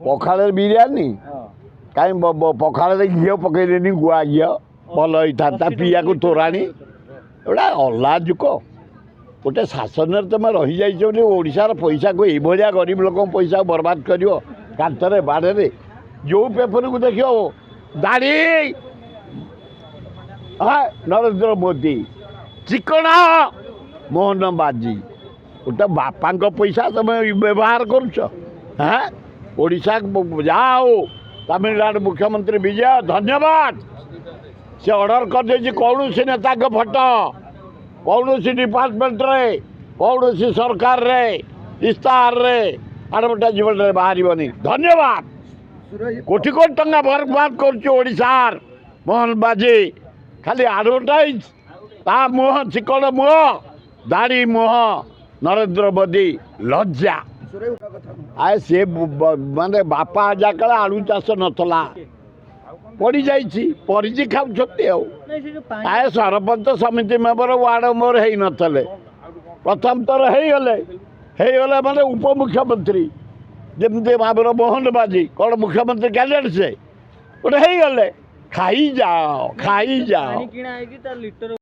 ପଖାଳରେ ବିରିୟାନୀ କାହିଁ ପଖାଳରେ ଘିଅ ପକେଇଲେନି ଗୁଆ ଘିଅ ଭଲ ହେଇଥାନ୍ତା ପିଇବାକୁ ତୋରାଣି ଏଗୁଡ଼ା ଅଲାଜୁକ ଗୋଟେ ଶାସନରେ ତୁମେ ରହିଯାଇଛ ବୋଲି ଓଡ଼ିଶାର ପଇସାକୁ ଏଇଭଳିଆ ଗରିବ ଲୋକଙ୍କ ପଇସାକୁ ବର୍ବାଦ କରିବ କାନ୍ଥରେ ବାଡ଼ରେ ଯେଉଁ ପେପରକୁ ଦେଖିବ ଦାଢ଼ି ନରେନ୍ଦ୍ର ମୋଦି ଚିକଣା ମୋହନ ମାଝୀ ଗୋଟେ ବାପାଙ୍କ ପଇସା ତୁମେ ବ୍ୟବହାର କରୁଛ ଓଡ଼ିଶା ଯାଅ ତାମିଲନାଡୁ ମୁଖ୍ୟମନ୍ତ୍ରୀ ବିଜୟ ଧନ୍ୟବାଦ ସେ ଅର୍ଡ଼ର କରିଦେଇଛି କୌଣସି ନେତାଙ୍କ ଫଟୋ କୌଣସି ଡିପାର୍ଟମେଣ୍ଟରେ କୌଣସି ସରକାରରେ ଇସ୍ତାହାରରେ ଆଡ଼ଭର୍ଟାଇଜମେଣ୍ଟରେ ବାହାରିବନି ଧନ୍ୟବାଦ କୋଟି କୋଟି ଟଙ୍କା ବର୍ବାଦ କରୁଛି ଓଡ଼ିଶାର ମୋହନ ମାଝୀ ଖାଲି ଆଡ଼ଭର୍ଟାଇଜ ତା ମୁହଁ ଚିକଣ ମୁହଁ ଦାଢ଼ି ମୁହଁ ନରେନ୍ଦ୍ର ମୋଦି ଲଜ୍ଜା ସେ ମାନେ ବାପା ଆଜା କାଳେ ଆଳୁ ଚାଷ ନଥିଲା ପଡ଼ିଯାଇଛି ପରିଚି ଖାଉଛନ୍ତି ଆଉ ସରପଞ୍ଚ ସମିତି ମେମ୍ବର ୱାର୍ଡ଼ ମେମ୍ବର ହେଇନଥିଲେ ପ୍ରଥମ ଥର ହେଇଗଲେ ମାନେ ଉପମୁଖ୍ୟମନ୍ତ୍ରୀ ଯେମିତି ଭାବରେ ମୋହନ ମାଝୀ କ'ଣ ମୁଖ୍ୟମନ୍ତ୍ରୀ କ୍ୟାଣ୍ଡିଡେଟ୍ ସେ ଗୋଟେ ହେଇଗଲେ ଖାଇଯାଅ